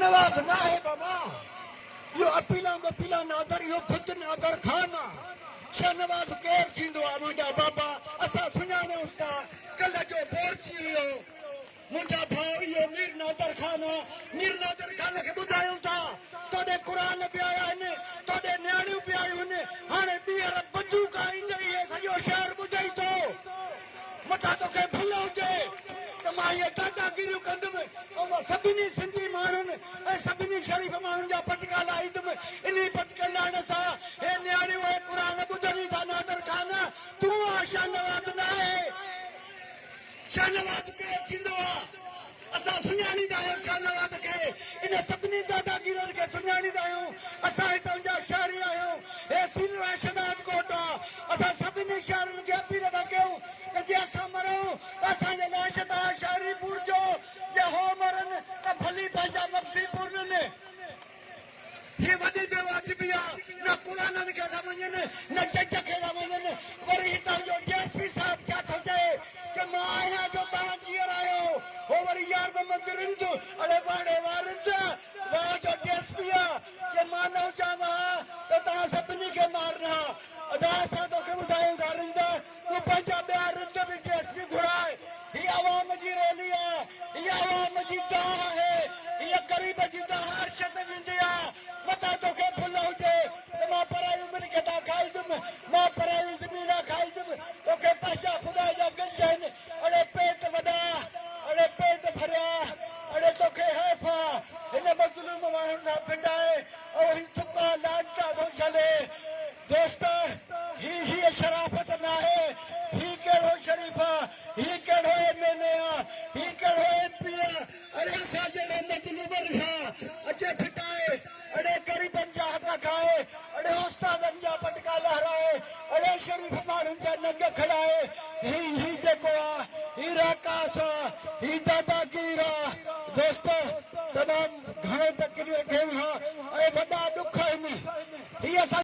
शाहनवाज ना है बाबा यो अपीला नादर यो खुद नादर खाना शाहनवाज केर थींदो आहे मुंहिंजा बाबा असां सुञाणूं था कल्ह जो बोरची हुयो मुंहिंजा भाउ इहो मीर नादर खान खे ॿुधायूं था तोॾे क़ुरान बि आया आहिनि तोॾे नियाणियूं बि आयूं आहिनि हाणे ॿीहर बंदूक ईंदई सॼो शहर ॿुधई थो मथां तोखे भुल हुजे त मां इहे दादागिरियूं कंदुमि ऐं मां सभिनी सिंधी माण्हुनि ऐं सभिनी शरीफ़ माण्हुनि जा पटका लाहींदुमि इन पटके लाहिण सां हे नियाणियूं हे क़ुरान ॿुधनि था नादर खान तूं आहे शाहनवाज न आहे शाहनवाज केरु थींदो आहे असां सुञाणींदा आहियूं शाहनवाज खे इन सभिनी दादागिरियुनि खे सुञाणींदा आहियूं असां हितां जा शहरी आहियूं हे सीनियर शहनाद कोट आहे असां सभिनी शहरनि खे अपील था कयूं त जे असां मरूं त असांजे लाश तव्हां शहरी पूरजो जे हो मरनि त भली पंहिंजा मक़सी पूरनि ही वॾी बेवाजिबी आहे न क़ुरान खे था मञनि न जज खे था मञनि वरी हितां जो DSP साहिब छा थो चए कि मां आहियां जो तव्हां जीअर आहियो हो वरी यार मंदिरिंद अड़े वाड़े वारिंद वाह जो DSP आहे कि मां न चाहां त तव्हां सभिनी खे मारना अदा असां तोखे ॿुधायूं था रिंद तूं पंहिंजा ॿिया रिंद बि DSP घुराए हीअ आवाम जी रैली आहे हीअ आवाम जी दाह आहे हीअ ग़रीब जी दाह अर्शद वेंदी आहे मथां तोखे भुल हुजे त मां परायूं मिल्कियत खाईंदुमि मां परायूं ज़मीन खाईंदुमि तोखे पंहिंजा ख़ुदा जा गंज आहिनि अड़े पेट वॾा अड़े पेट भरिया अड़े तोखे हैफ़ आहे हिन मज़लूम माण्हुनि सां पिंडाए ऐं ही थुका लांचा थो छॾे दोस्त हीअ शराफ़त न आहे ही कहिड़ो शरीफ़ आहे ही कहिड़ो MLA आहे ही कहिड़ो MP आहे अड़े असां जहिड़े मज़लूमनि खां अचे फिटाए अड़े ग़रीबनि जा हक़ खाए अड़े उस्तादनि जा पटका लहराए अड़े शरीफ़ माण्हुनि जा नंग खड़ाए ही जेको आहे ही राकास आहे ही दादागीर आहे दोस्त तमामु घणे तकलीफ़ कयूं हा ऐं वॾा ॾुख